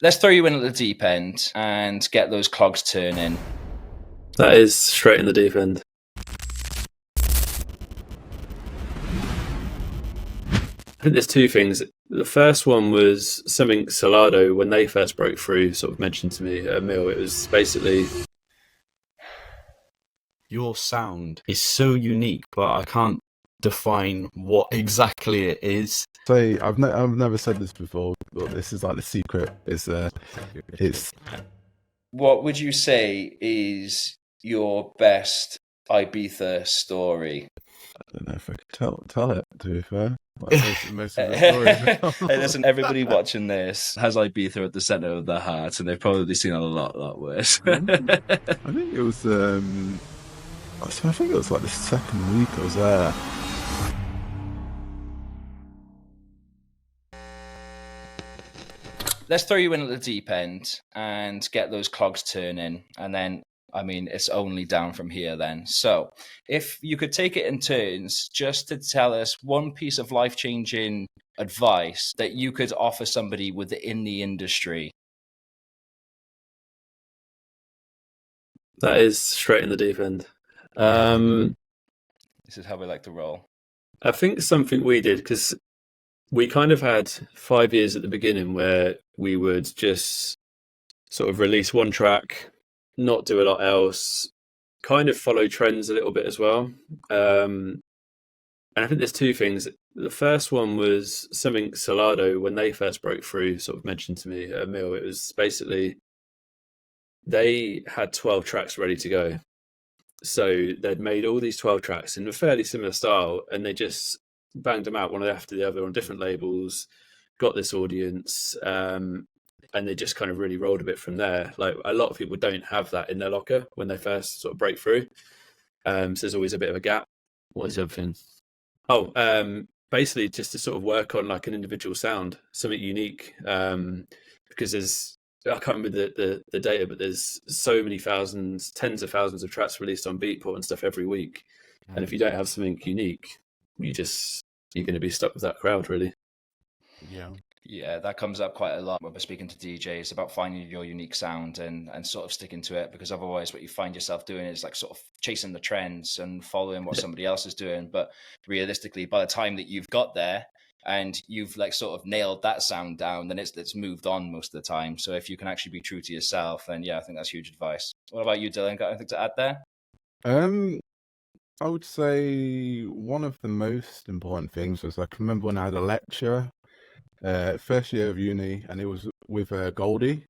Let's throw you in at the deep end and get those clogs turning. That is straight in the deep end. I think there's two things. The first one was something Solardo, when they first broke through, sort of mentioned to me at a meal. It was basically, your sound is so unique, but I can't define what exactly it is. Say, I've never said this before, but this is like the secret. It's What would you say is your best Ibiza story? I don't know if I could tell it, to be fair. Like most of the story. Hey, listen, everybody watching this has Ibiza at the centre of their heart, and they've probably seen a lot worse. I think it was I think it was like the second week I was there. Let's throw you in at the deep end and get those clogs turning, and then it's only down from here then. So if you could take it in turns just to tell us one piece of life-changing advice that you could offer somebody within the industry. that is straight in the deep end. This is how we like to roll. I think something we did, because we kind of had 5 years at the beginning where we would just sort of release one track, not do a lot else, kind of follow trends a little bit as well. And I think there's two things. The first one was something Solardo, when they first broke through, sort of mentioned to me at a meal. It was basically, they had 12 tracks ready to go. So they'd made all these 12 tracks in a fairly similar style, and they just banged them out one after the other on different labels, got this audience, and they just kind of really rolled a bit from there. Like, a lot of people don't have that in their locker when they first sort of break through. So there's always a bit of a gap. What is everything? Basically just to sort of work on like an individual sound, something unique. Because I can't remember the data, but there's so many thousands, tens of thousands of tracks released on Beatport and stuff every week. And if you don't have something unique, you're going to be stuck with that crowd, really. Yeah, that comes up quite a lot when we're speaking to DJs about finding your unique sound and sort of sticking to it, because otherwise what you find yourself doing is like sort of chasing the trends and following what somebody else is doing. But realistically, by the time that you've got there and you've like sort of nailed that sound down, then it's moved on most of the time. So if you can actually be true to yourself, then yeah, I think that's huge advice. What about you, Dylan? Got anything to add there? I would say one of the most important things was, I can remember when I had a lecture, first year of uni, and it was with Goldie,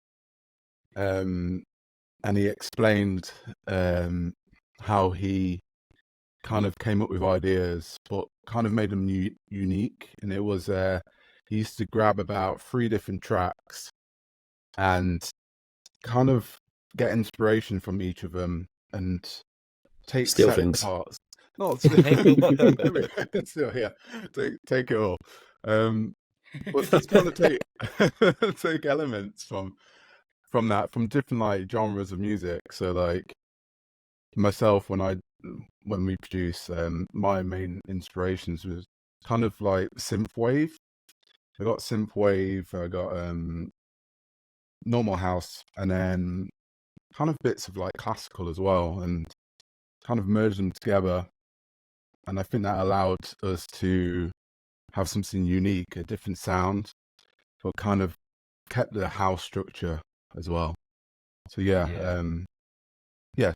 and he explained how he kind of came up with ideas, but kind of made them unique. And it was he used to grab about 3 different tracks and kind of get inspiration from each of them and take Steal separate things. parts. Not still here. Take it all. But just kind of take elements from different like genres of music. So like myself, when we produce, my main inspirations was kind of like synthwave. I got synthwave, I got normal house, and then kind of bits of like classical as well, and kind of merged them together. And I think that allowed us to have something unique, a different sound, but kind of kept the house structure as well. So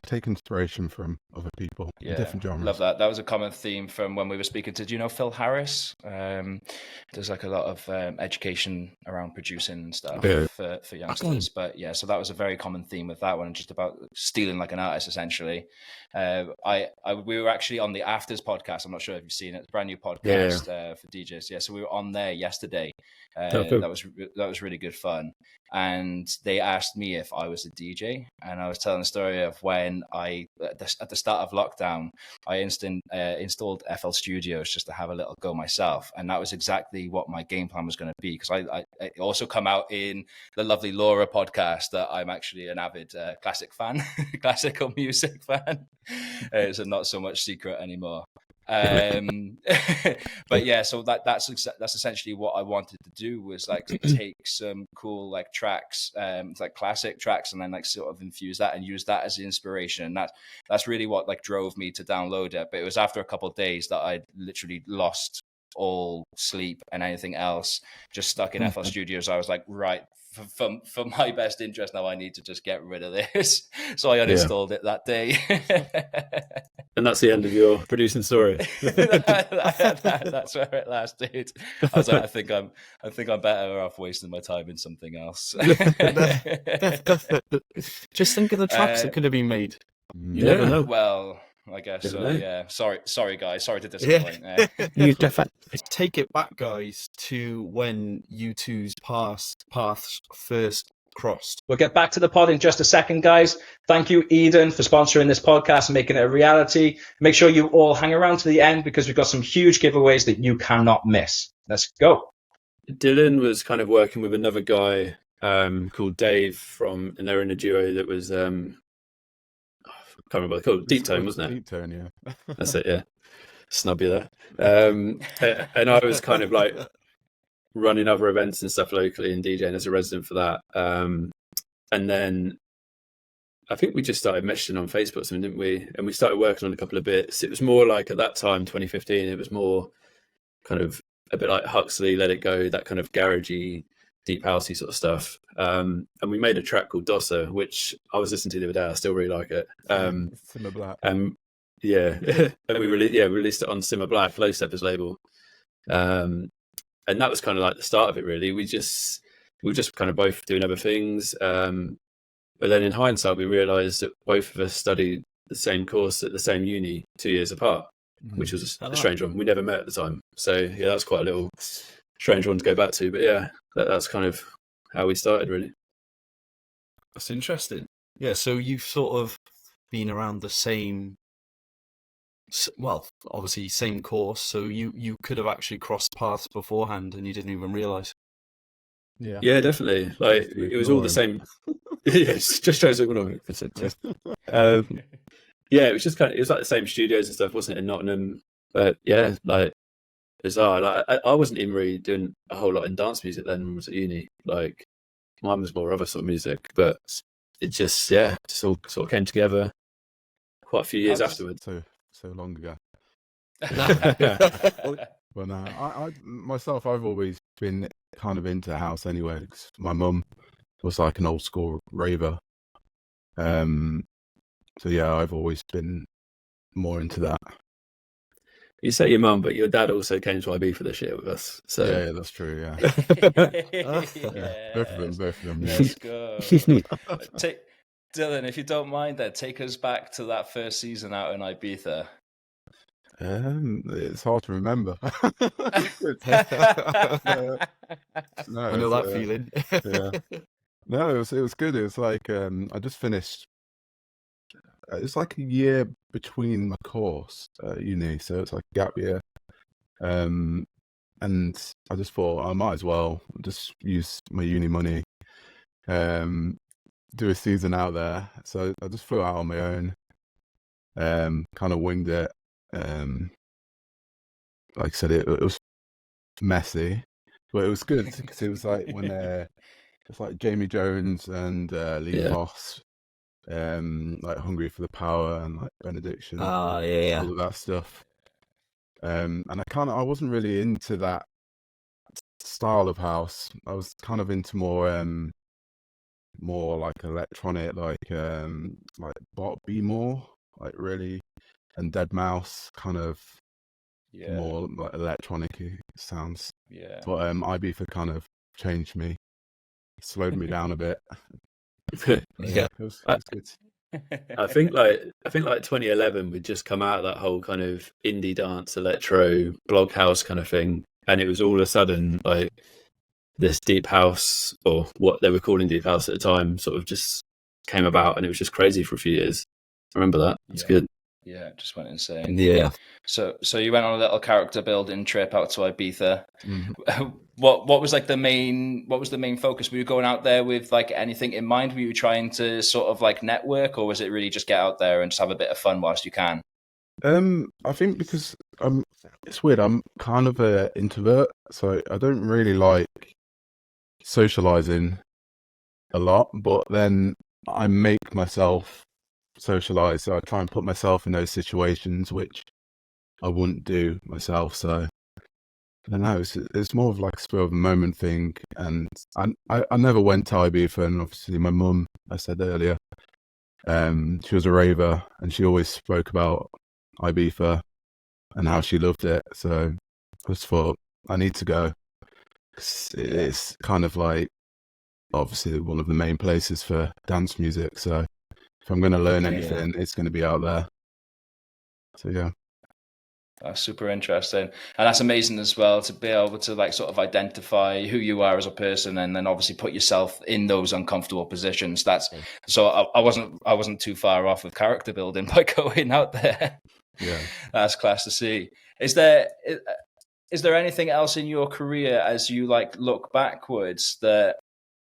take inspiration from other people in different genres. Love that. That was a common theme from when we were speaking to, do you know Phil Harris? There's like a lot of education around producing and stuff for youngsters. But yeah, so that was a very common theme with that one, just about stealing like an artist, essentially. We were actually on the Afters podcast. I'm not sure if you've seen it. It's a brand new podcast for DJs. Yeah, so we were on there yesterday. That was really good fun. And they asked me if I was a DJ, and I was telling the story of when at the start of lockdown, I installed FL Studios just to have a little go myself, and that was exactly what my game plan was going to be, because I also come out in the lovely Laura podcast that I'm actually an avid classical music fan. It's not so much secret anymore. But yeah, so that's essentially what I wanted to do, was like to take some cool like tracks, like classic tracks, and then like sort of infuse that and use that as inspiration. And that's really what like drove me to download it. But it was after a couple of days that I literally lost all sleep and anything else, just stuck in FL Studios. I was like, right, for my best interest now, I need to just get rid of this. So I uninstalled it that day. And that's the end of your producing story. That's where it lasted. I was like, I think I'm better off wasting my time in something else. Just think of the tracks that could have been made. You never know. Well, I guess so. Yeah. Sorry, guys. Sorry to disappoint. You definitely take it back, guys, to when you two's paths first crossed. We'll get back to the pod in just a second, guys. Thank you, Eden, for sponsoring this podcast and making it a reality. Make sure you all hang around to the end, because we've got some huge giveaways that you cannot miss. Let's go. Dylan was kind of working with another guy called Dave and they're in a duo that was I can't remember what they're called. Deep Tone, wasn't it? Deep Tone, yeah. That's it, yeah. Snub you there. And I was kind of like running other events and stuff locally and DJing as a resident for that. And then I think we just started messaging on Facebook or something, didn't we? And we started working on a couple of bits. It was more like, at that time, 2015, it was more kind of a bit like Huxley, Let It Go, that kind of garagey, deep housey sort of stuff. And we made a track called Dosser, which I was listening to the other day. I still really like it. Simmer Black. Yeah. And we released it on Simmer Black, Low Steppers label. And that was kind of like the start of it, really. We were just kind of both doing other things. But then in hindsight, we realised that both of us studied the same course at the same uni 2 years apart, which was a strange one. We never met at the time. So, yeah, that's quite a little strange one to go back to. But, yeah, that's kind of how we started, really. That's interesting. Yeah, so you've sort of been around the same, well, obviously same course, so you could have actually crossed paths beforehand and you didn't even realise. Yeah, definitely. Like, it was all the same. Yeah, it just shows ignoring. Yeah, it was just it was like the same studios and stuff, wasn't it, in Nottingham? But yeah, like, bizarre. Like, I wasn't even really doing a whole lot in dance music then when I was at uni. Like, mine was more other sort of music, but it just all sort of came together quite a few years afterwards. So long ago. Yeah. Well, no, I myself, I've always been kind of into house anyway. 'Cause my mum was like an old school raver. So yeah, I've always been more into that. You say your mum, but your dad also came to IB for this year with us. So yeah, that's true. Yeah, both of them. Yeah. Let's go. Dylan, if you don't mind, then take us back to that first season out in Ibiza. It's hard to remember. I know that feeling. Yeah. No, it was good. It was like I just finished. It's like a year between my course at uni, so it's like a gap year. And I just thought I might as well just use my uni money, do a season out there. So I just flew out on my own, kind of winged it. Like I said, it was messy, but it was good because it was like when it's like Jamie Jones and Lee Voss, like Hungry for the Power and like Benediction, all of that stuff. And I wasn't really into that style of house. I was kind of into more like electronic, like Bot B more, like really, and Dead Mouse kind of more like electronic sounds. Yeah. But Ibiza kind of changed me, slowed me down a bit. Yeah, it was good. I think like 2011 we'd just come out of that whole kind of indie dance, electro, blog house kind of thing, and it was all of a sudden like this deep house, or what they were calling deep house at the time, sort of just came about, and it was just crazy for a few years. I remember that. It's good. Yeah, just went insane. Yeah. So you went on a little character building trip out to Ibiza. Mm-hmm. What was like the main focus? Were you going out there with like anything in mind? Were you trying to sort of like network, or was it really just get out there and just have a bit of fun whilst you can? I think because it's weird. I'm kind of an introvert, so I don't really like socializing a lot. But then I make myself socialize, so I try and put myself in those situations which I wouldn't do myself. So I don't know. It's more of like a spur of the moment thing, and I never went to Ibiza, and obviously my mum, I said earlier, she was a raver, and she always spoke about Ibiza and how she loved it. So I just thought I need to go. It's kind of like obviously one of the main places for dance music. So if I'm going to learn anything, it's going to be out there. So yeah. That's super interesting, and that's amazing as well to be able to like sort of identify who you are as a person, and then obviously put yourself in those uncomfortable positions. That's so I wasn't too far off with character building by going out there. Yeah, that's class to see. Is there anything else in your career as you like look backwards that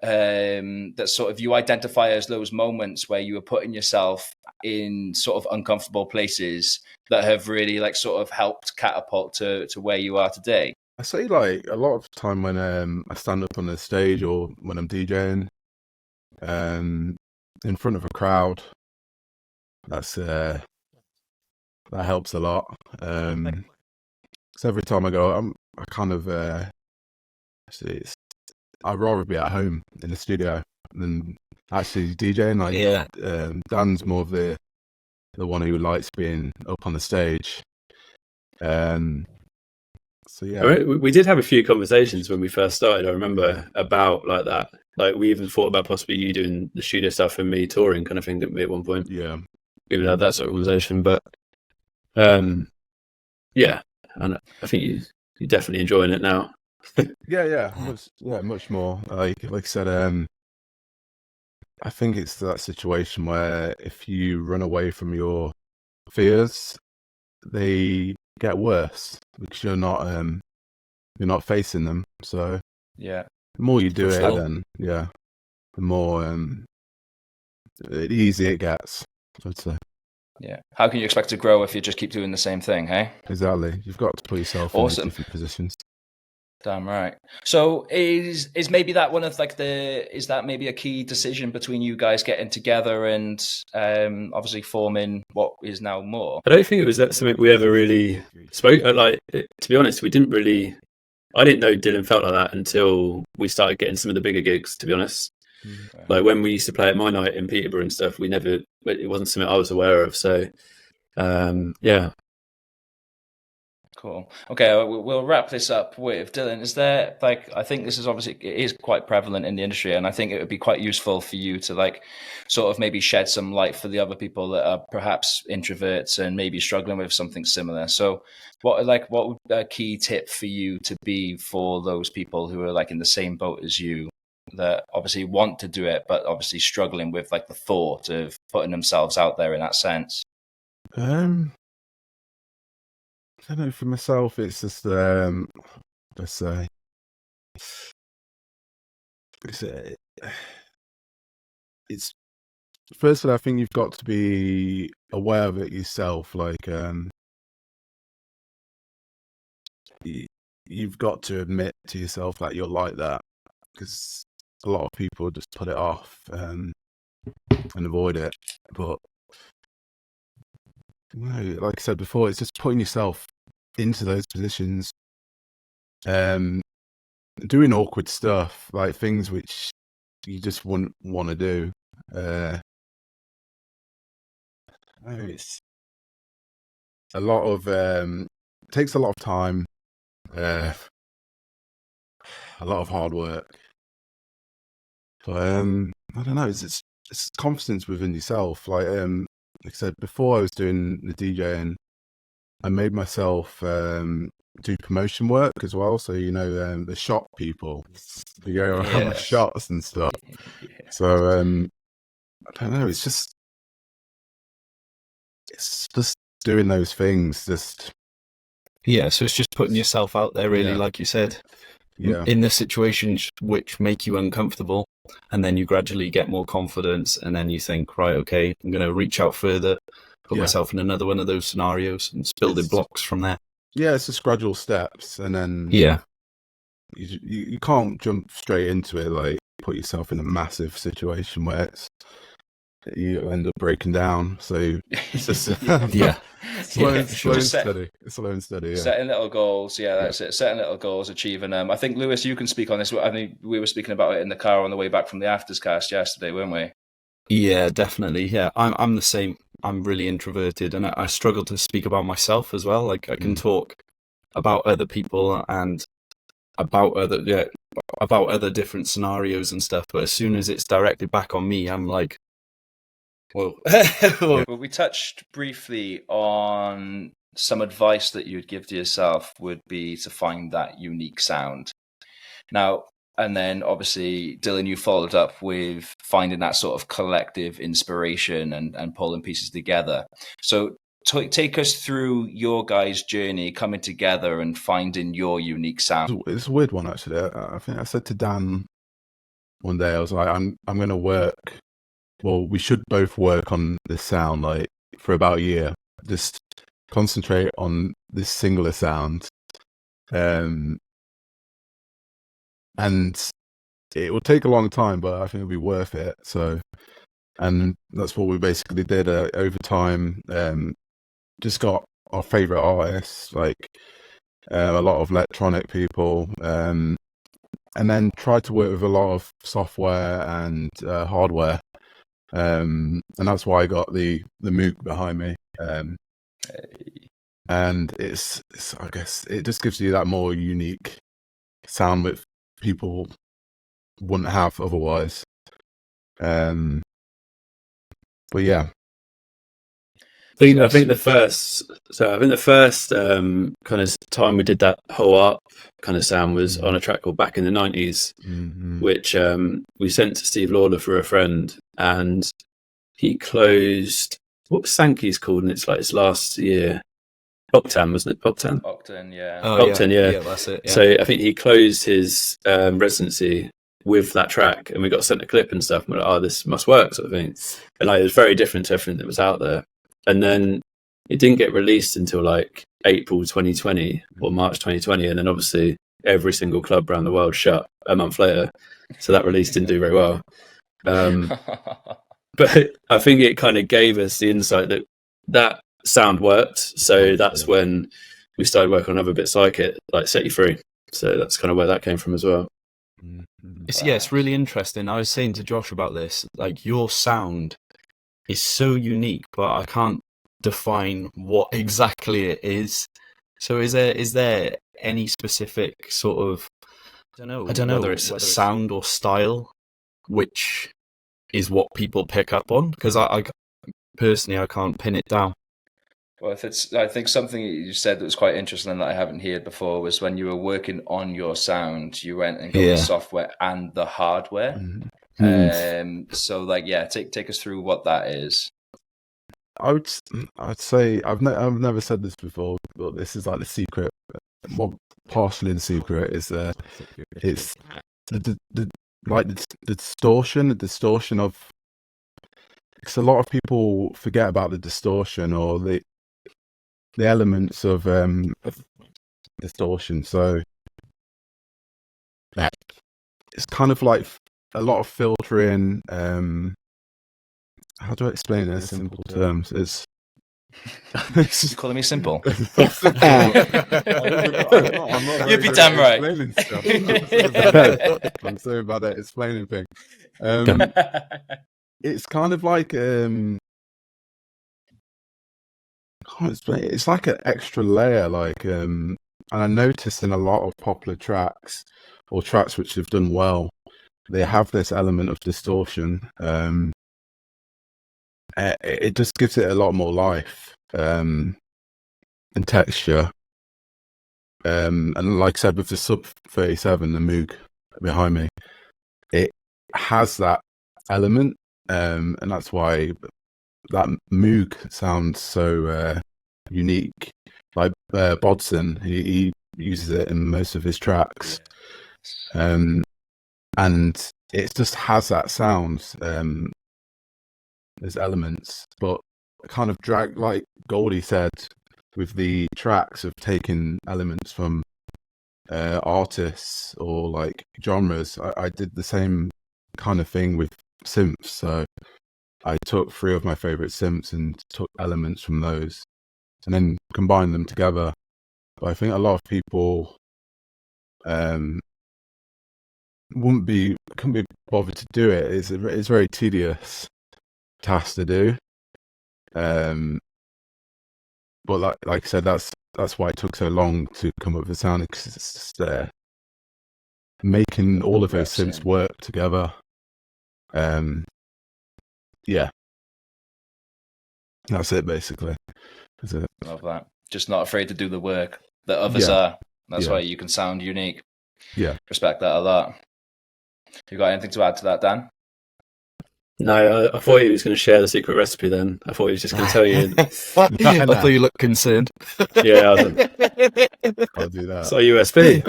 that sort of you identify as those moments where you were putting yourself in sort of uncomfortable places that have really like sort of helped catapult to where you are today? I say like a lot of time when I stand up on the stage or when I'm DJing in front of a crowd, that's that helps a lot. So every time I go, I kind of I'd rather be at home in the studio than actually DJing. Like Dan's more of the one who likes being up on the stage. So yeah, we did have a few conversations when we first started. I remember about like that. Like we even thought about possibly you doing the studio stuff and me touring, kind of thing, didn't we? At one point, yeah, we even had that sort of conversation. But yeah, and I think you're definitely enjoying it now. much more. Like I said, I think it's that situation where if you run away from your fears, they get worse because you're not facing them. So yeah, the more you do it, then the more the easier it gets, I'd say. Yeah. How can you expect to grow if you just keep doing the same thing, hey? Exactly. You've got to put yourself in different positions. Damn right. So is maybe that one of like is that maybe a key decision between you guys getting together and obviously forming what is now Maur? I don't think it was that something we ever really spoke. Like to be honest, I didn't know Dylan felt like that until we started getting some of the bigger gigs. To be honest, like when we used to play at my night in Peterborough and stuff, it wasn't something I was aware of. So yeah. Cool. Okay, we'll wrap this up with Dylan. Is there like, I think this is obviously, it is quite prevalent in the industry, and I think it would be quite useful for you to like sort of maybe shed some light for the other people that are perhaps introverts and maybe struggling with something similar. So what would a key tip for you to be for those people who are like in the same boat as you, that obviously want to do it, but obviously struggling with like the thought of putting themselves out there in that sense? I don't know, for myself, it's just, let's say, it's firstly, I think you've got to be aware of it yourself. Like, you've got to admit to yourself that you're like that, because a lot of people just put it off and avoid it. But no, like I said before, it's just putting yourself into those positions, doing awkward stuff, like things which you just wouldn't want to do. It's a lot of takes a lot of time, a lot of hard work. But I don't know, it's confidence within yourself. Like I said before, I was doing the DJing. I made myself do promotion work as well. So, the shop people, they go around with shots and stuff. So, I don't know. It's just doing those things. So it's just putting yourself out there, really, like you said, in the situations which make you uncomfortable. And then you gradually get more confidence. And then you think, right, okay, I'm going to reach out further. put myself in another one of those scenarios and just building blocks from there. Yeah, it's just gradual steps, and then you can't jump straight into it, like put yourself in a massive situation where you end up breaking down. So it's just slow and steady. Setting little goals, that's it. Setting little goals, achieving them. I think, Lewis, you can speak on this. I think we were speaking about it in the car on the way back from the Afterscast yesterday, weren't we? Yeah, definitely. Yeah, I'm the same. I'm really introverted, and I struggle to speak about myself as well. Like I can talk about other people and about other different scenarios and stuff, but as soon as it's directed back on me, I'm like, whoa. Well, we touched briefly on some advice that you'd give to yourself would be to find that unique sound. Now, and then obviously, Dylan, you followed up with finding that sort of collective inspiration and pulling pieces together. So take us through your guys' journey coming together and finding your unique sound. It's a weird one, actually. I think I said to Dan one day, I was like, I'm going to work. Well, we should both work on this sound like for about a year. Just concentrate on this singular sound. And it will take a long time, but I think it'll be worth it. So, and that's what we basically did over time. Just got our favorite artists, like a lot of electronic people, and then tried to work with a lot of software and hardware. And that's why I got the Moog behind me. And it's I guess it just gives you that more unique sound that people wouldn't have otherwise. But yeah. I think the first kind of time we did that whole art kind of sound was on a track called Back in the 90s, which we sent to Steve Lawler for a friend, and he closed, what was Sankey's called? And it's like his last year. Octan, wasn't it? Octan, yeah. Octan, yeah. Yeah, that's it. Yeah. So I think he closed his residency with that track, and we got sent a clip and stuff, and we're like, oh, this must work, sort of thing. And like, it was very different to everything that was out there. And then it didn't get released until like April 2020 or March 2020. And then obviously every single club around the world shut a month later. So that release didn't do very well. But I think it kind of gave us the insight that sound worked. So that's when we started working on other bits like it, like Set You Free. So that's kind of where that came from as well. It's really interesting. I was saying to Josh about this, like your sound is so unique, but I can't define what exactly it is. So is there any specific sort of, I don't know whether it's sound or style, which is what people pick up on? Because I personally, I can't pin it down. Well, I think something you said that was quite interesting that I haven't heard before was when you were working on your sound, you went and got the software and the hardware. So like, take us through what that is. I'd say I've never said this before, but this is like the secret. Well, partially the secret is it's the distortion of. Because a lot of people forget about the distortion or the elements of distortion. So it's kind of like a lot of filtering. How do I explain it in simple terms? It's you calling me simple? I'm not You'd be damn right. I'm sorry about that explaining thing. It's kind of like it's like an extra layer, like and I noticed in a lot of popular tracks or tracks which have done well, they have this element of distortion. It just gives it a lot more life and texture. And like I said, with the Sub 37, the Moog behind me, it has that element, and that's why that Moog sounds so unique. Like Bodson, he uses it in most of his tracks, and it just has that sound. There's elements, but kind of drag, like Goldie said, with the tracks of taking elements from artists or like genres. I did the same kind of thing with synths. So I took 3 of my favorite synths and took elements from those and then combined them together. But I think a lot of people couldn't be bothered to do it. It's a very tedious task to do. But like I said, that's why it took so long to come up with the sound, because it's just making all of those synths work together. Yeah, that's it basically. That's it. Love that. Just not afraid to do the work that others are. That's why you can sound unique. Yeah, respect that a lot. You got anything to add to that, Dan? No, I thought he was going to share the secret recipe then. I thought he was just going to tell you. I thought you looked concerned. Yeah, I'll do that. It's our USB.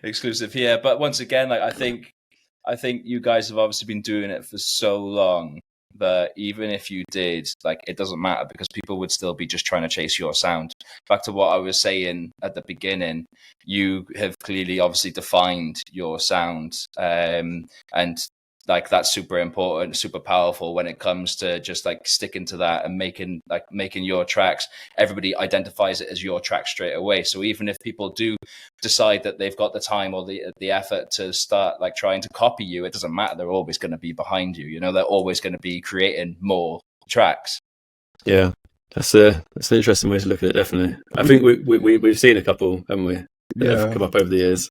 Exclusive here. But once again, like I think you guys have obviously been doing it for so long that even if you did, like, it doesn't matter, because people would still be just trying to chase your sound. Back to what I was saying at the beginning, you have clearly obviously defined your sound, and like that's super important, super powerful when it comes to just like sticking to that and making your tracks. Everybody identifies it as your track straight away. So even if people do decide that they've got the time or the effort to start like trying to copy you, it doesn't matter. They're always going to be behind you. You know, they're always going to be creating more tracks. Yeah, that's an interesting way to look at it. Definitely, I think we've seen a couple, haven't we? That have come up over the years,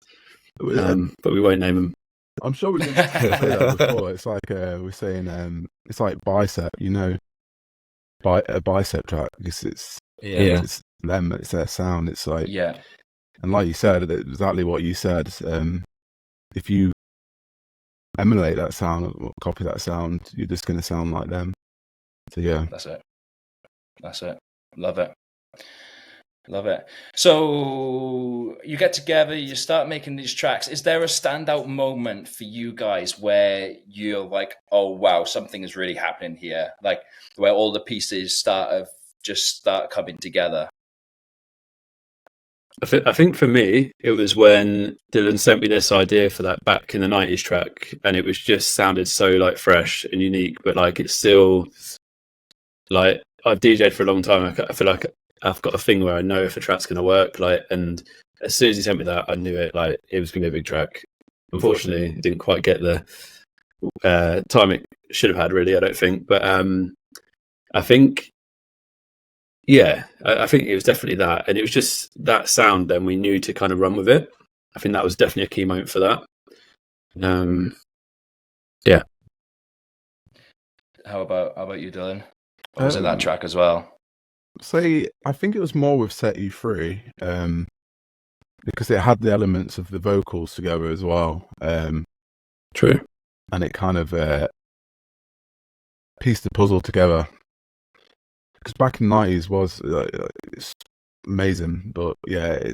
but we won't name them. I'm sure we've say that before. It's like we're saying, it's like bicep. You know, a bicep track. It's them. It's their sound. It's like and like you said, exactly what you said. If you emulate that sound or copy that sound, you're just going to sound like them. So yeah, that's it. Love it. Love it. So you get together, you start making these tracks. Is there a standout moment for you guys where you're like, oh wow, something is really happening here? Like where all the pieces start coming together? I think for me, it was when Dylan sent me this idea for that Back in the 90s track, and it was just sounded so like fresh and unique, but like it's still like, I've DJ'd for a long time. I feel like I've got a thing where I know if a track's going to work, like, and as soon as he sent me that, I knew it, like, it was going to be a big track. Unfortunately, it didn't quite get the time it should have had, really, I don't think. But I think, I think it was definitely that. And it was just that sound, then we knew to kind of run with it. I think that was definitely a key moment for that. Yeah. How about you, Dylan? Or was it that track as well? I think it was more with Set You Free, because it had the elements of the vocals together as well. True. And it kind of pieced the puzzle together. Because Back in the 90s was it's amazing, but yeah,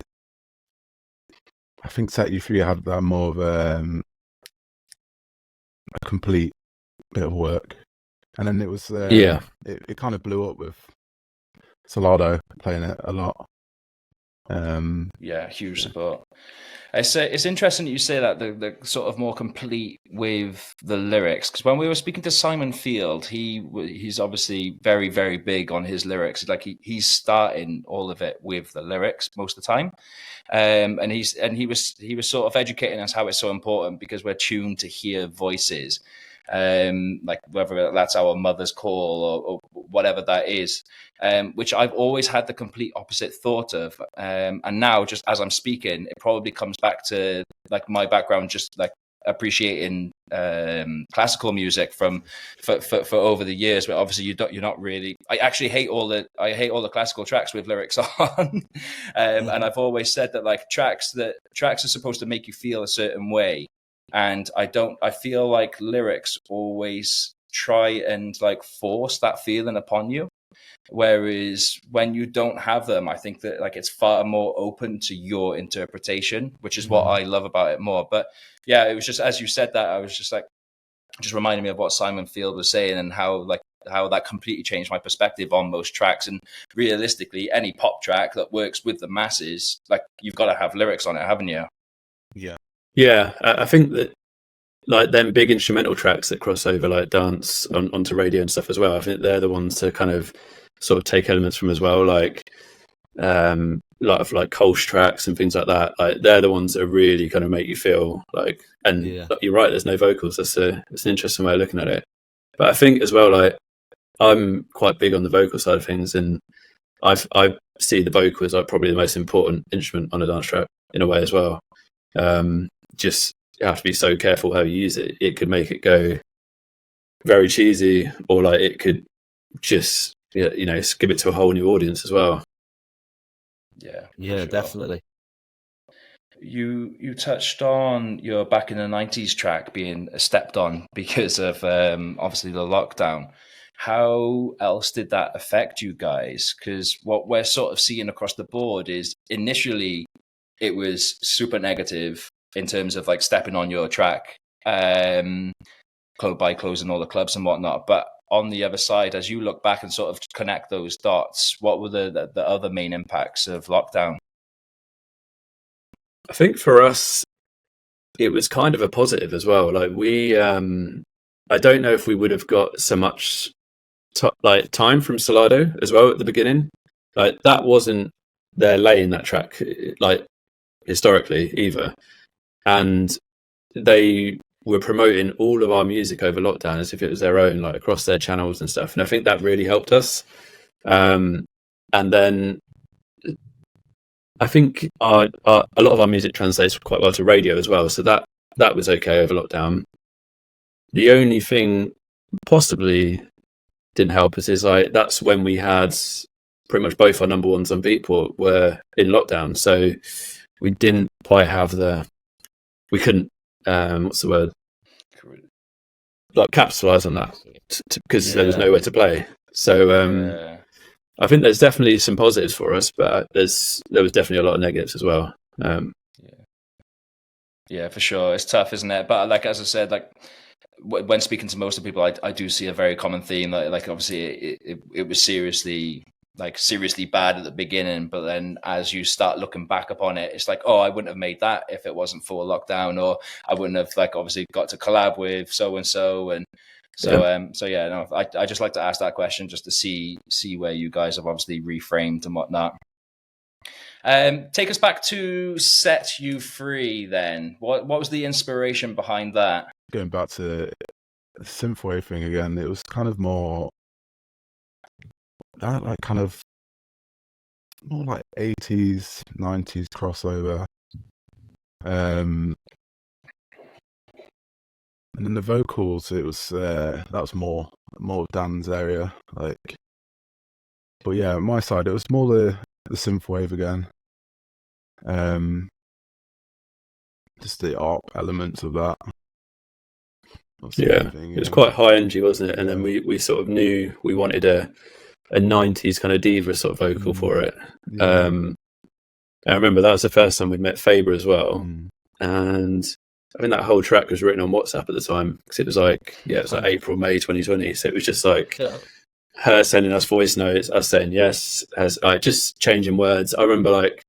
I think Set You Free had that more of a complete bit of work. And then it was it kind of blew up with Solardo playing it a lot. Huge support. It's interesting that you say that the sort of more complete with the lyrics, because when we were speaking to Simon Field, he's obviously very, very big on his lyrics. Like he's starting all of it with the lyrics most of the time, and he was sort of educating us how it's so important, because we're tuned to hear voices. Like whether that's our mother's call or whatever that is, which I've always had the complete opposite thought of. And now, just as I'm speaking, it probably comes back to like my background, just like appreciating classical music for over the years. But obviously, you're not really. I actually hate all the classical tracks with lyrics on. And I've always said that like tracks are supposed to make you feel a certain way. And I feel like lyrics always try and like force that feeling upon you. Whereas when you don't have them, I think that like it's far more open to your interpretation, which is what I love about it more. But yeah, it was just, as you said that, I was just like, just reminded me of what Simon Field was saying, and how that completely changed my perspective on most tracks. And realistically, any pop track that works with the masses, like, you've got to have lyrics on it, haven't you? Yeah, I think that, like, them big instrumental tracks that cross over, like, dance onto radio and stuff as well, I think they're the ones to kind of sort of take elements from as well, like a lot of like Kolsch tracks and things like that. Like, they're the ones that really kind of make you feel like, and you're right, there's no vocals. It's an interesting way of looking at it. But I think as well, like, I'm quite big on the vocal side of things, and I see the vocal as like probably the most important instrument on a dance track in a way as well. Just, you have to be so careful how you use it. It could make it go very cheesy, or like it could just, you know, give it to a whole new audience as well. Yeah, sure. Definitely. You touched on your Back in the 90s track being stepped on because of obviously the lockdown. How else did that affect you guys? Because what we're sort of seeing across the board is, initially it was super negative in terms of like stepping on your track, by closing all the clubs and whatnot. But on the other side, as you look back and sort of connect those dots, what were the other main impacts of lockdown? I think for us, it was kind of a positive as well. Like, we, I don't know if we would have got so much time from Solardo as well at the beginning. Like, that wasn't their lane, that track, like, historically either. And they were promoting all of our music over lockdown as if it was their own, like, across their channels and stuff. And I think that really helped us. And then I think a lot of our music translates quite well to radio as well. So that was okay over lockdown. The only thing possibly didn't help us is, like, that's when we had pretty much both our number ones on Beatport were in lockdown. So we didn't quite have we couldn't, what's the word? Like, capitalize on that because there was nowhere to play. So I think there's definitely some positives for us, but there was definitely a lot of negatives as well. Yeah, for sure. It's tough, isn't it? But like, as I said, like, when speaking to most of the people, I do see a very common theme. Like obviously it was seriously bad at the beginning, but then as you start looking back upon it, it's like, oh, I wouldn't have made that if it wasn't for lockdown, or I wouldn't have, like, obviously got to collab with so and so. I just like to ask that question just to see where you guys have obviously reframed and whatnot. Take us back to Set You Free then. What was the inspiration behind that? Going back to the synthwave thing again, it was kind of more that, like, kind of more like 80s, 90s crossover. And then the vocals, it was that was more of Dan's area, like. But yeah, on my side, it was more the synthwave again. Just the art elements of that. It was quite high energy, wasn't it? And then we sort of knew we wanted a 90s kind of diva sort of vocal for it. I remember that was the first time we'd met Faber as well. And I think that whole track was written on WhatsApp at the time, because it was like April, May 2020. So it was just like her sending us voice notes, us saying yes, as like just changing words. I remember like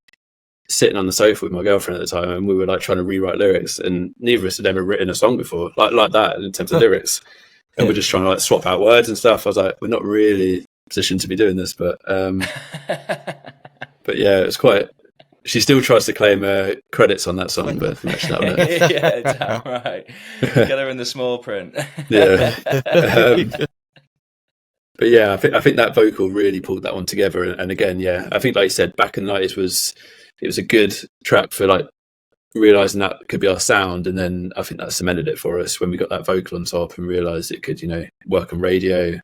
sitting on the sofa with my girlfriend at the time, and we were like trying to rewrite lyrics, and neither of us had ever written a song before like that in terms of lyrics. And we're just trying to like swap out words and stuff. I was like, we're not really positioned to be doing this, but yeah, it was quite. She still tries to claim credits on that song, but yeah, damn right. Get her in the small print. But yeah, I think that vocal really pulled that one together. And again, yeah, I think, like you said, Back in the 90s was a good track for like realizing that could be our sound, and then I think that cemented it for us when we got that vocal on top and realized it could, work on radio,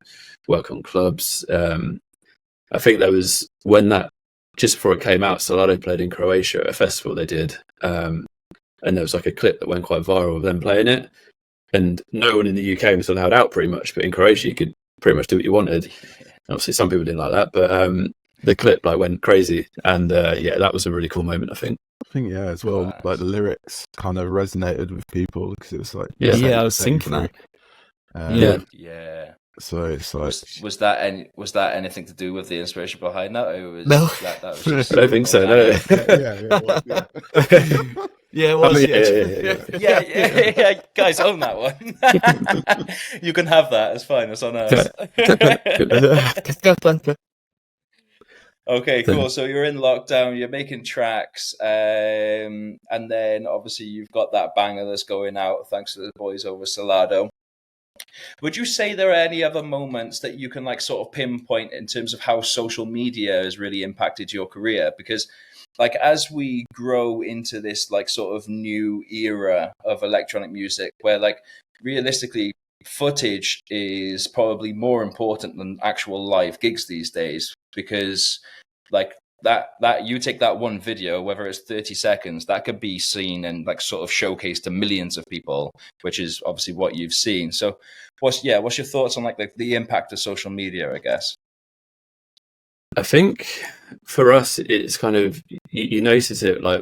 work on clubs. I think there was when that. Just before it came out, Solardo played in Croatia at a festival they did. And there was like a clip that went quite viral of them playing it. And no one in the UK was allowed out pretty much, but in Croatia you could pretty much do what you wanted. Obviously some people didn't like that, but the clip like went crazy. And that was a really cool moment, I think. As well, like the lyrics kind of resonated with people because it was like... I was thinking that. Yeah. So it's like, was that anything to do with the inspiration behind that? Or was No. that was just I don't think so. No. Yeah, it was. Yeah. Guys, own that one. You can have that. It's fine. It's on us. Okay, cool. So you're in lockdown. You're making tracks, and then obviously you've got that banger that's going out thanks to the boys over Solardo. Would you say there are any other moments that you can like sort of pinpoint in terms of how social media has really impacted your career? Because like as we grow into this like sort of new era of electronic music where like realistically footage is probably more important than actual live gigs these days, because like that you take that one video, whether it's 30 seconds, that could be seen and like sort of showcased to millions of people, which is obviously what you've seen. So what's your thoughts on like the impact of social media, I guess? I think for us, it's kind of, you notice it like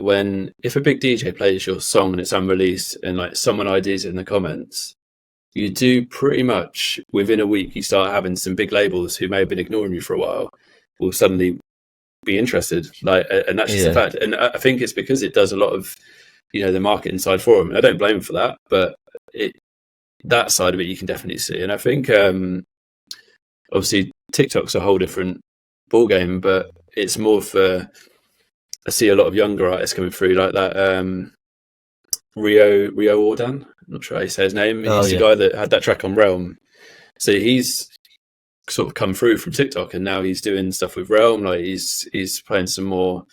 if a big DJ plays your song and it's unreleased and like someone IDs it in the comments, you do pretty much within a week, you start having some big labels who may have been ignoring you for a while will suddenly be interested, like, and that's just a fact. And I think it's because it does a lot of, the marketing side for them. I don't blame them for that, but that side of it you can definitely see. And I think obviously TikTok's a whole different ball game, but it's more for, I see a lot of younger artists coming through like that. Rio Ordan, I'm not sure how you say his name. He's the guy that had that track on Realm. So he's sort of come through from TikTok, and now he's doing stuff with Realm. Like he's playing some more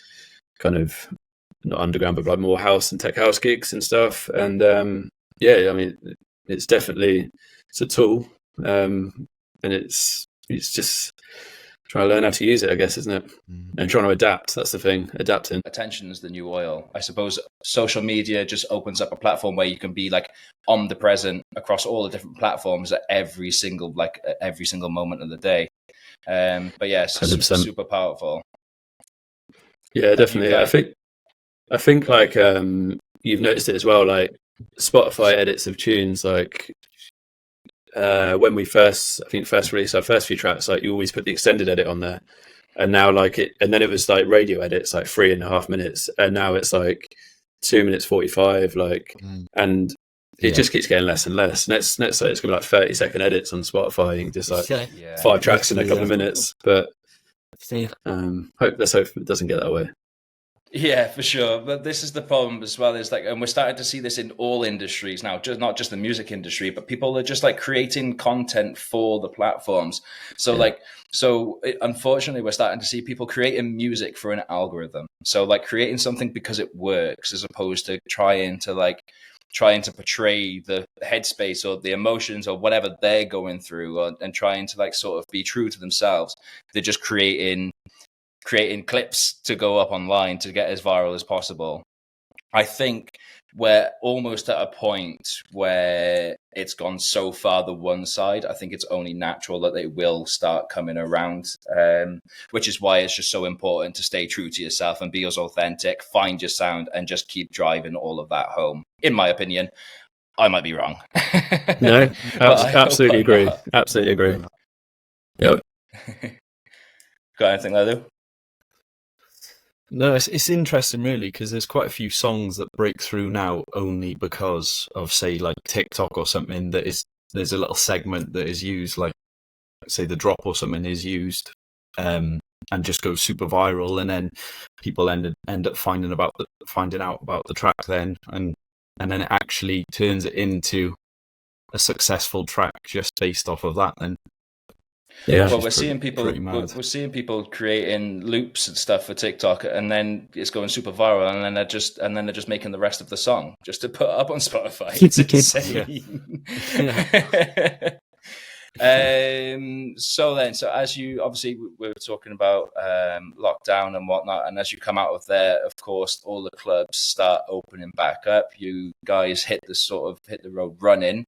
kind of not underground, but like more house and tech house gigs and stuff. And I mean, it's definitely a tool, and it's just trying to learn how to use it, I guess, isn't it? And trying to adapt. That's the thing, adapting. Attention is the new oil. I suppose social media just opens up a platform where you can be like omnipresent across all the different platforms at every single moment of the day. But yeah, it's super powerful. Yeah, definitely. I think like you've noticed it as well, like Spotify edits of tunes, like when we first released our first few tracks, like you always put the extended edit on there, and now and then it was like radio edits, like 3.5 minutes, and now it's like 2 minutes 45, like, and it just keeps getting less and less. Next say it's gonna be like 30-second edits on Spotify, just like 5 tracks in a couple of minutes. But let's hope it doesn't get that way. Yeah, for sure. But this is the problem as well, is like, and we're starting to see this in all industries now, not just the music industry, but people are just like creating content for the platforms. So unfortunately, we're starting to see people creating music for an algorithm. So like creating something because it works, as opposed to trying to portray the headspace or the emotions or whatever they're going through, and trying to like sort of be true to themselves. They're just creating clips to go up online to get as viral as possible. I think we're almost at a point where it's gone so far the one side. I think it's only natural that they will start coming around, which is why it's just so important to stay true to yourself and be as authentic, find your sound, and just keep driving all of that home. In my opinion, I might be wrong. No, absolutely agree. Absolutely agree. Yep. Got anything there, Lou? No, it's interesting, really, because there's quite a few songs that break through now only because of, say, like TikTok or something. There's a little segment that is used, like, say, the drop or something is used, and just goes super viral, and then people end up finding out about the track then, and then it actually turns it into a successful track just based off of that. Then. Yeah, well, we're seeing people creating loops and stuff for TikTok, and then it's going super viral, and then they're just making the rest of the song just to put up on Spotify. It's insane. So as you obviously we were talking about lockdown and whatnot, and as you come out of there, of course, all the clubs start opening back up. You guys hit the road running.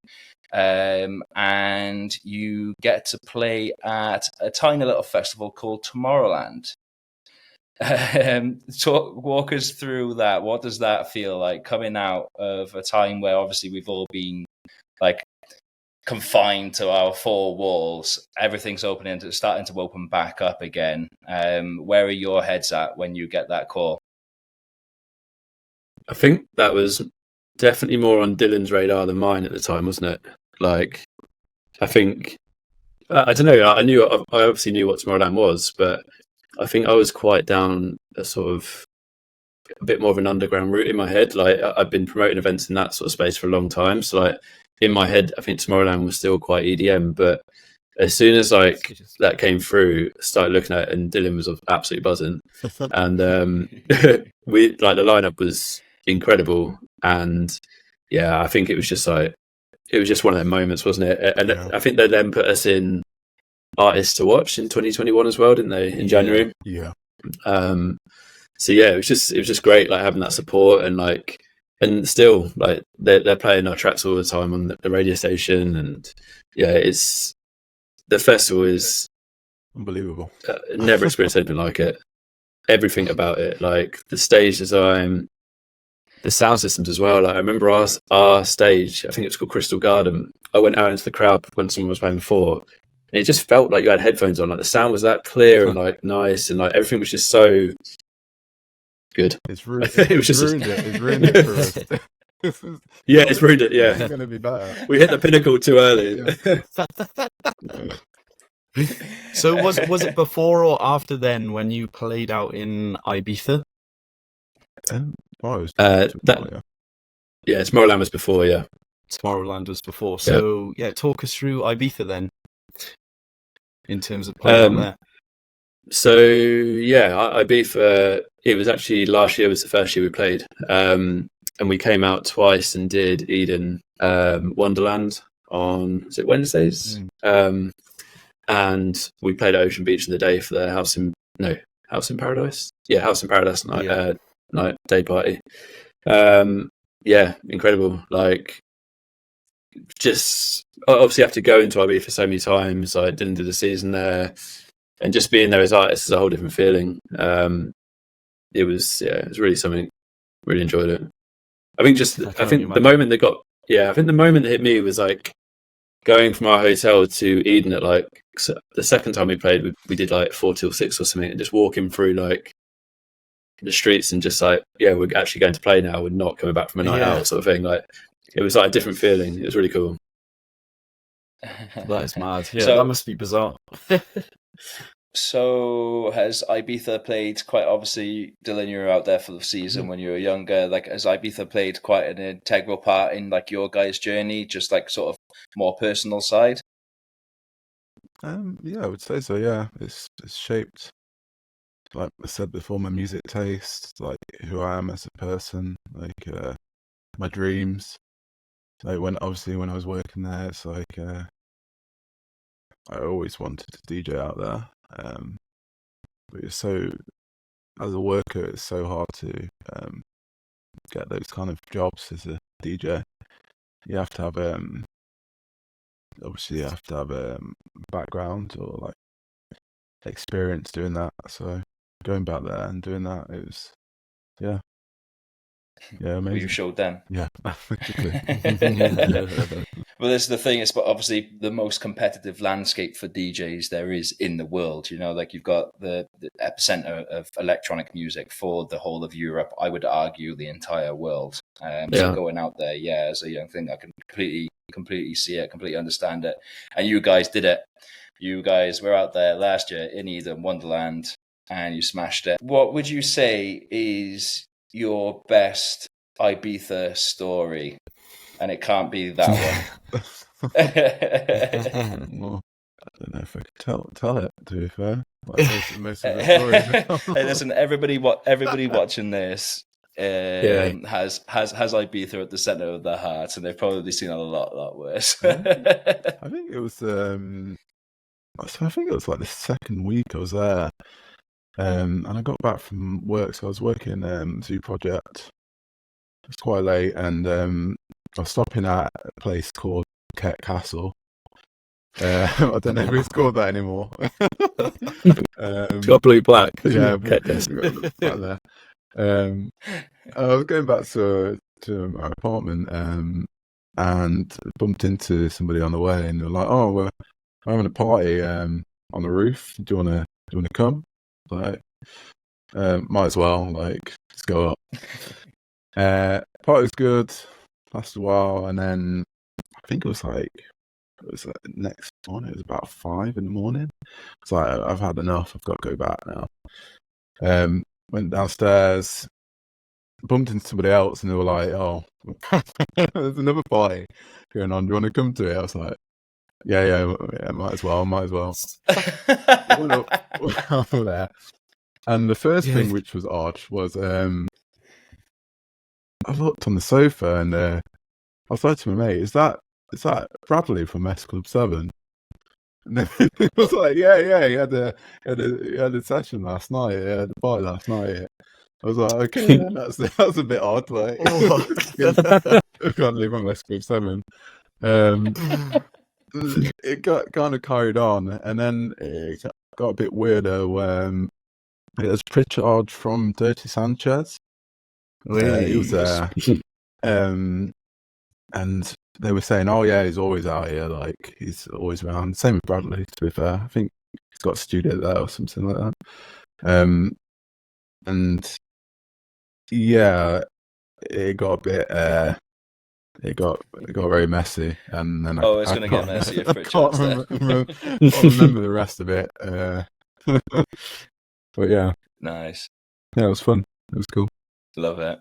And you get to play at a tiny little festival called Tomorrowland. Walk us through that. What does that feel like, coming out of a time where obviously we've all been like confined to our four walls. Everything's starting to open back up again. Where are your heads at when you get that call? I think that was definitely more on Dylan's radar than mine at the time, wasn't it? Like, I think, I don't know, I obviously knew what Tomorrowland was, but I think I was quite down a sort of a bit more of an underground route in my head. Like, I've been promoting events in that sort of space for a long time. So, like, in my head, I think Tomorrowland was still quite EDM, but as soon as like that came through, I started looking at it, and Dylan was absolutely buzzing. And we like the lineup was incredible, and yeah, I think it was just one of them moments, wasn't it? And I think they then put us in artists to watch in 2021 as well, didn't they? In January. Yeah. So yeah, it was just great, like having that support, and still like they're playing our tracks all the time on the radio station, and yeah, the festival is unbelievable. Never experienced anything like it. Everything about it, like the stage design, the sound systems as well. Like I remember our stage, I think it was called Crystal Garden. I went out into the crowd when someone was playing before, and it just felt like you had headphones on. Like the sound was that clear and like nice, and like everything was just so good. It's ruined it for us. Yeah, it's ruined it. Yeah, it's going to be better. We hit the pinnacle too early. So was it before or after then when you played out in Ibiza? Tomorrowland was before. Yeah, Tomorrowland was before. So talk us through Ibiza then, in terms of playing there. So Ibiza. It was actually last year was the first year we played, and we came out twice and did Eden Wonderland on Wednesdays, and we played at Ocean Beach in the day for the House in Paradise. Yeah, House in Paradise night day party. Incredible. Like, just obviously have to go into Ibiza so many times. I didn't do the season there, and just being there as artists is a whole different feeling. It was really something. Really enjoyed it. I think the moment that hit me was like going from our hotel to Eden at like the second time we played, we did like 4 till 6 or something, and just walking through like the streets and just like, we're actually going to play now. We're not coming back from a night out sort of thing. Like it was like a different feeling. It was really cool. That is mad. Yeah, so, that must be bizarre. So has Ibiza played quite, obviously, Dylan, you were out there for the season when you were younger. Like, has Ibiza played quite an integral part in like your guys' journey, just like sort of more personal side? I would say so. Yeah, it's shaped, like I said before, my music taste, like who I am as a person, like my dreams. Like when I was working there, it's like I always wanted to DJ out there. But it's so, as a worker, it's so hard to get those kind of jobs as a DJ. You have to have background or like experience doing that. So going back there and doing that, it was amazing. You showed them. Yeah, basically. Well, this is the thing. It's obviously the most competitive landscape for DJs there is in the world. You know, like you've got the epicenter of electronic music for the whole of Europe. I would argue the entire world. So going out there, as a young thing, I can completely see it, completely understand it. And you guys did it. You guys were out there last year in Eden Wonderland, and you smashed it. What would you say is your best Ibiza story? And it can't be that one. Well, I don't know if I could tell it, to be fair. Like most of the stories. Hey, listen, everybody watching this has Ibiza at the center of their heart, and they've probably seen a lot worse. I think it was like the second week I was there. And I got back from work, so I was working Zoo Project. It was quite late, and I was stopping at a place called Ket Castle. I don't know if it's called that anymore. It's got blue black. Yeah, Ket Castle. There. I was going back to my apartment, and bumped into somebody on the way, and they were like, "Oh, we're having a party on the roof. Do you wanna come?" Like, might as well. Like, let's go up. Party was good, lasted a while, and then I think it was next morning. It was about 5 in the morning. It's like, I've had enough. I've got to go back now. Went downstairs, bumped into somebody else, and they were like, "Oh, there's another party going on. Do you want to come to it?" I was like, yeah, might as well. Went up there, and the first thing which was odd was I looked on the sofa, and I was like to my mate, "Is that Bradley from S Club 7?" And then he was like, "Yeah, he had a session last night. He had a party last night." I was like, "Okay, then that's a bit odd. Like, I can't leave on S Club 7." It got kind of carried on, and then it got a bit weirder when it was Pritchard from Dirty Sanchez. He was there, and they were saying, "Oh yeah, he's always out here. Like, he's always around." Same with Bradley, to be fair. I think he's got a studio there or something like that. And yeah, it got a bit. It got very messy, and then it's going to get messy if I can't remember the rest of it. But yeah, nice. Yeah, it was fun. It was cool. Love it.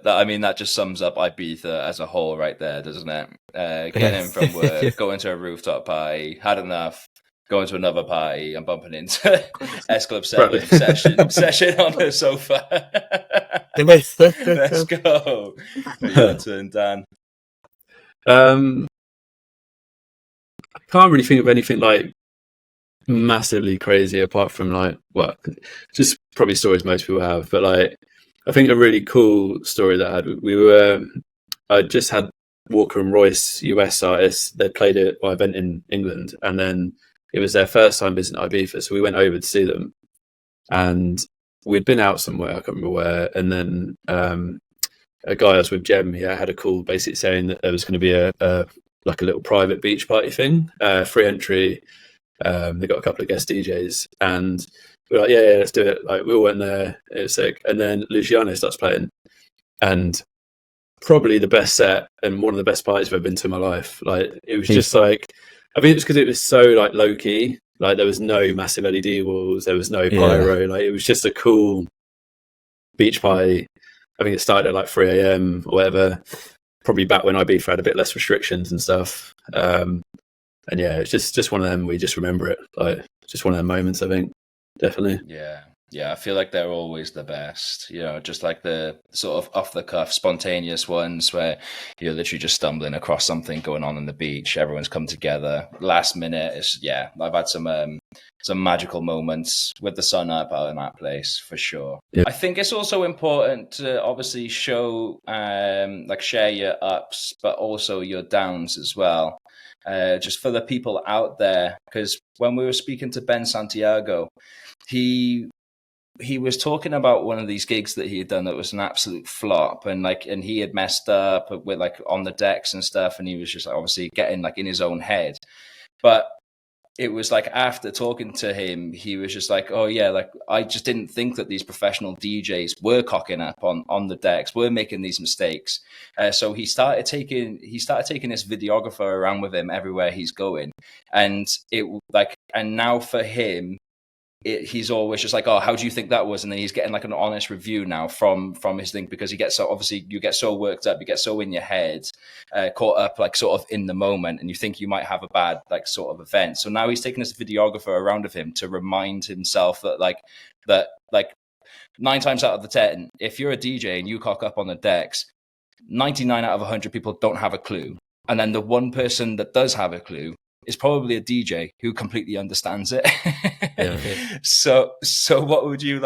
That just sums up Ibiza as a whole right there, doesn't it? Getting in from work, going to a rooftop party, had enough, going to another party, and bumping into S Club 7 session on the sofa. Let's go. Your turn, Dan. I can't really think of anything like massively crazy apart from just probably stories most people have, but like I think a really cool story that I just had Walker and Royce, US artists. They played an event in England, and then it was their first time visiting Ibiza, so we went over to see them, and we'd been out somewhere, I can't remember where, and then a guy I was with, Jem, he had a call basically saying that there was going to be a little private beach party thing, free entry. They got a couple of guest DJs, and we were like, yeah, let's do it. Like, we all went there, it was sick. And then Luciano starts playing, and probably the best set and one of the best parties I've ever been to in my life. Like, it was just like, I think it's because it was so like low key. Like, there was no massive LED walls, there was no pyro. Like, it was just a cool beach party. I think it started at like 3 a.m. or whatever. Probably back when Ibiza had a bit less restrictions and stuff. And yeah, it's just one of them. We just remember it. Like, just one of them moments, I think. Definitely. Yeah, I feel like they're always the best, just like the sort of off the cuff, spontaneous ones where you're literally just stumbling across something going on the beach. Everyone's come together last minute. I've had some magical moments with the sun up out in that place for sure. Yeah. I think it's also important to obviously show, share your ups, but also your downs as well. Just for the people out there, because when we were speaking to Ben Santiago, he was talking about one of these gigs that he had done that was an absolute flop, and he had messed up with on the decks and stuff, and he was just obviously getting in his own head. But it was after talking to him, he was just oh yeah, I just didn't think that these professional DJs were cocking up on the decks, were making these mistakes. So he started taking this videographer around with him everywhere he's going, and and now for him, he's always just oh, how do you think that was? And then he's getting an honest review now from his thing, because he gets you get so worked up, you get so in your head, caught up sort of in the moment, and you think you might have a bad sort of event. So now he's taking this videographer around with him to remind himself that 9 times out of the 10, if you're a DJ and you cock up on the decks, 99 out of 100 people don't have a clue, and then the one person that does have a clue is probably a DJ who completely understands it. So what would you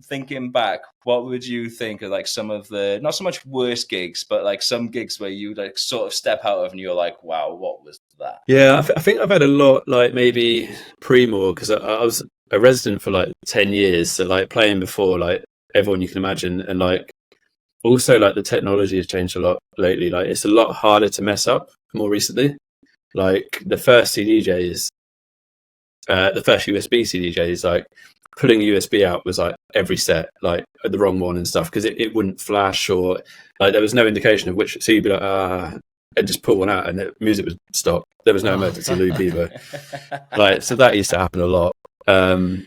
thinking back? What would you think of some of the, not so much worst gigs, but some gigs where you sort of step out of and you're wow, what was that? Yeah, I think I've had a lot maybe pre-Maur, because I was a resident for 10 years, so playing before everyone you can imagine, and also like the technology has changed a lot lately. Like it's a lot harder to mess up more recently. Like the first CDJs, the first USB CDJs, like pulling a USB out was like every set, like the wrong one and stuff, because it wouldn't flash, or like there was no indication of which. So you'd be like, and just pull one out, and the music would stop. There was no emergency loop either. Like, so that used to happen a lot. But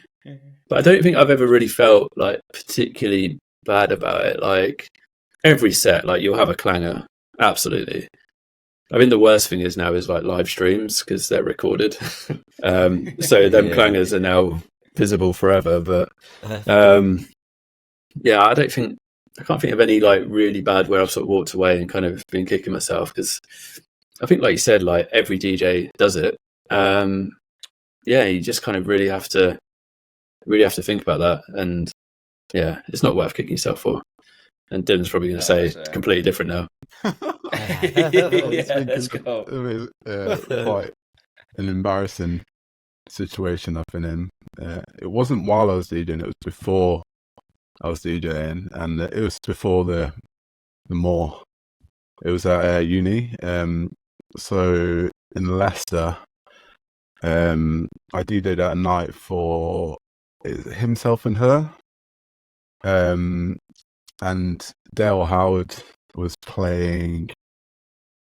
I don't think I've ever really felt like particularly bad about it. Like every set, like you'll have a clanger, absolutely. I mean, the worst thing is now is like live streams because they're recorded. So them clangers are now visible forever. But yeah, I can't think of any like really bad where I've sort of walked away and kind of been kicking myself, because I think, like you said, like every DJ does it. Yeah, you just kind of really have to think about that, and yeah, it's not worth kicking yourself for. And Dylan's probably going to say completely different now. Let's go. Quite an embarrassing situation I've been in. It wasn't while I was DJing; it was before I was DJing, and it was before the Maur. It was at uni. So in Leicester, I DJed at a night for Himself and Her. And Dale Howard was playing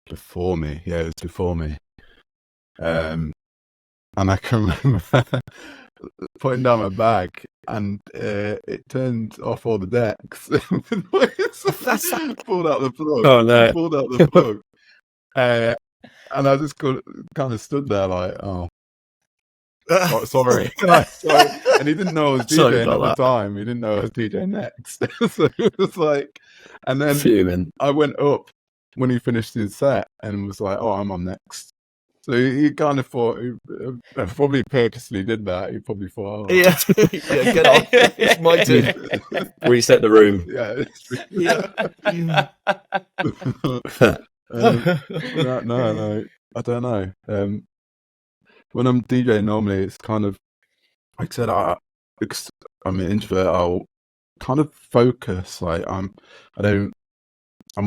before me. Yeah, it was before me. And I can remember putting down my bag, and it turned off all the decks. Pulled out the plug. Oh no! Pulled out the plug. And I just kind of stood there like, oh, sorry. Sorry. And he didn't know I was DJing at the time. He didn't know I was DJing next. So it was like, and then fuming. I went up when he finished his set and was like, oh, I'm on next. So he kind of thought, probably purposely did that. He probably thought, oh. Yeah, get on. It's my turn. Reset the room. No, I don't know. When I'm DJing, normally it's kind of, like I said, because I'm an introvert, I'll kind of focus. Like I'm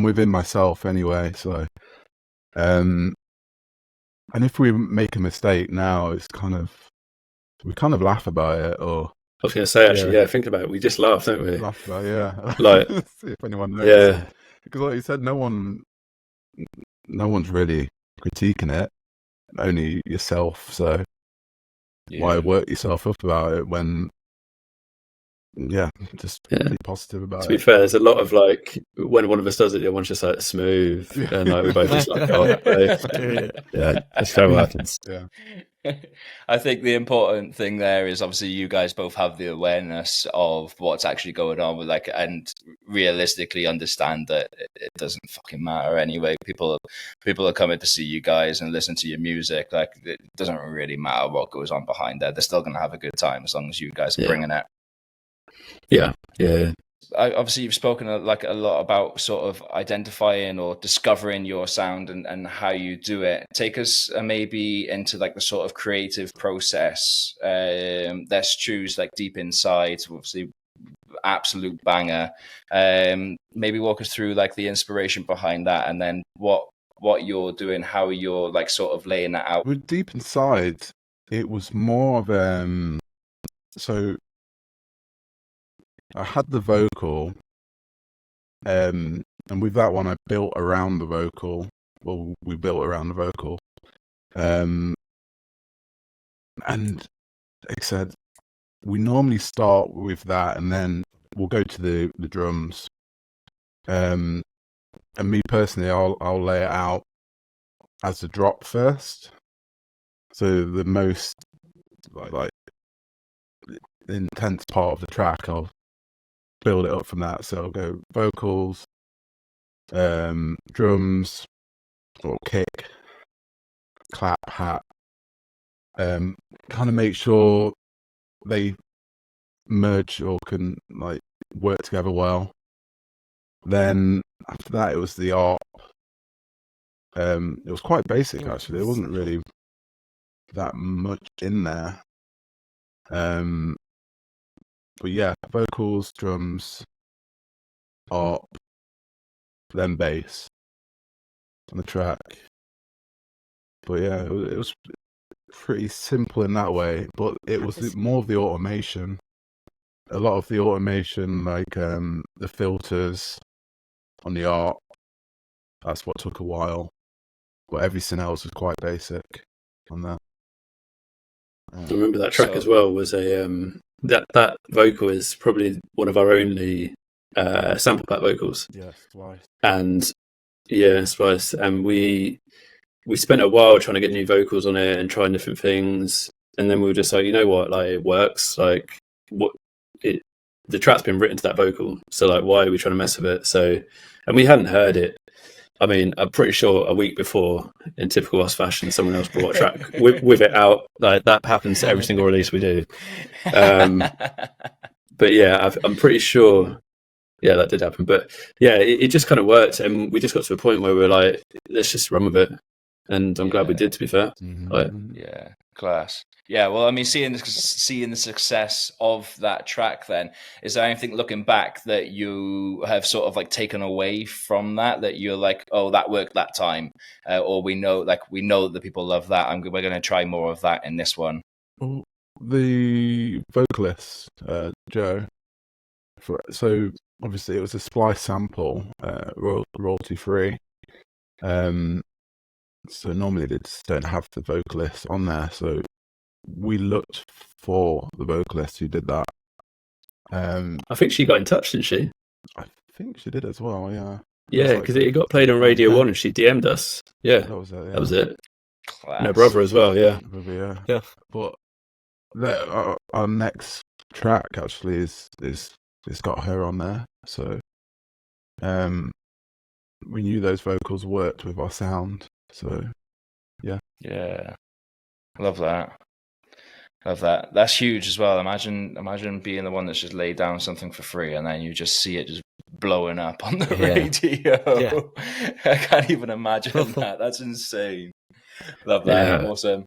within myself anyway. So, and if we make a mistake now, it's we kind of laugh about it. Or I was going to say, actually, think about it. We just laugh, don't we? Laugh about it, like see if anyone knows. Yeah, because like you said, no one's really critiquing it. Only yourself, so why work yourself up about it when just be positive about it. To be fair, there's a lot of like when one of us does it, the other one's just like smooth, and like we both just like that's how it happens. I think the important thing there is obviously you guys both have the awareness of what's actually going on with and realistically understand that it doesn't fucking matter anyway. People are coming to see you guys and listen to your music. Like it doesn't really matter what goes on behind there. They're still going to have a good time as long as you guys are bringing it. Yeah. Obviously, you've spoken a lot about sort of identifying or discovering your sound and how you do it. Take us maybe into like the sort of creative process. Let's choose like Deep Inside, obviously absolute banger. Maybe walk us through like the inspiration behind that, and then what you're doing, how you're like sort of laying that out. With Deep Inside, it was more of so I had the vocal, and with that one I built around the vocal. Well, we built around the vocal, and like I said, we normally start with that, and then we'll go to the drums. And me personally, I'll lay it out as a drop first. So the most like intense part of the track, I'll build it up from that. So I'll go vocals, drums, or kick, clap, hat. Kind of make sure they merge or can like work together well. Then after that, it was the art. It was quite basic actually. There wasn't really that much in there. But yeah, vocals, drums, art, then bass on the track. But yeah, it was pretty simple in that way, but it was more of the automation. A lot of the automation, like the filters on the art, that's what took a while. But everything else was quite basic on that. I remember that track as well was a that vocal is probably one of our only sample pack vocals. Yeah, Splice. And yeah, Splice. And we spent a while trying to get new vocals on it and trying different things. And then we were just like, you know what, like it works. Like the track's been written to that vocal. So like, why are we trying to mess with it? So, and we hadn't heard it. I mean, I'm pretty sure a week before, in typical us fashion, someone else brought a track with it out. Like that happens to every single release we do. But yeah, I'm pretty sure. Yeah, that did happen. But yeah, it just kind of worked, and we just got to a point where we were like, let's just run with it. And I'm glad we did. To be fair, yeah, class. Yeah, well, I mean, seeing the success of that track, then is there anything looking back that you have sort of like taken away from that you're like, oh, that worked that time, or we know that the people love that, and we're going to try more of that in this one. Well, the vocalist, Joe. So obviously it was a Splice sample, royalty free. So normally they just don't have the vocalist on there. So we looked for the vocalist who did that. I think she got in touch, didn't she? I think she did as well. Yeah. Yeah, because it got played on Radio 1 and she DM'd us. Yeah, that was it. Yeah. That was it. Class. No, brother as well. Yeah. Yeah. But our next track actually is it's got her on there. So we knew those vocals worked with our sound. So yeah, love that. That's huge as well. Imagine being the one that's just laid down something for free and then you just see it just blowing up on the radio. Yeah. I can't even imagine that. That's insane. Love that. Yeah. Awesome.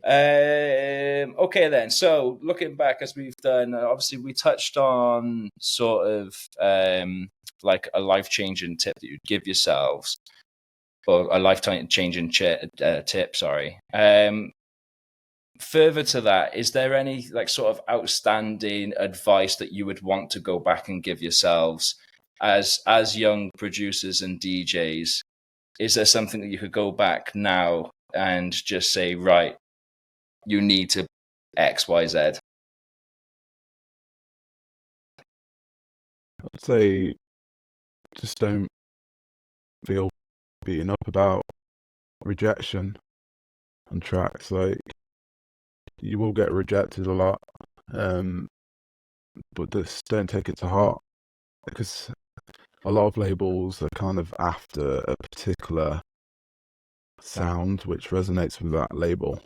Okay then, so looking back, as we've done, obviously we touched on sort of like a life-changing tip that you'd give yourselves, or a life-changing tip, sorry. Further to that, is there any like sort of outstanding advice that you would want to go back and give yourselves as young producers and DJs? Is there something that you could go back now and just say, right, you need to X, Y, Z? I'd say just don't feel beaten up about rejection on tracks. Like, you will get rejected a lot, but just don't take it to heart, because a lot of labels are kind of after a particular sound which resonates with that label.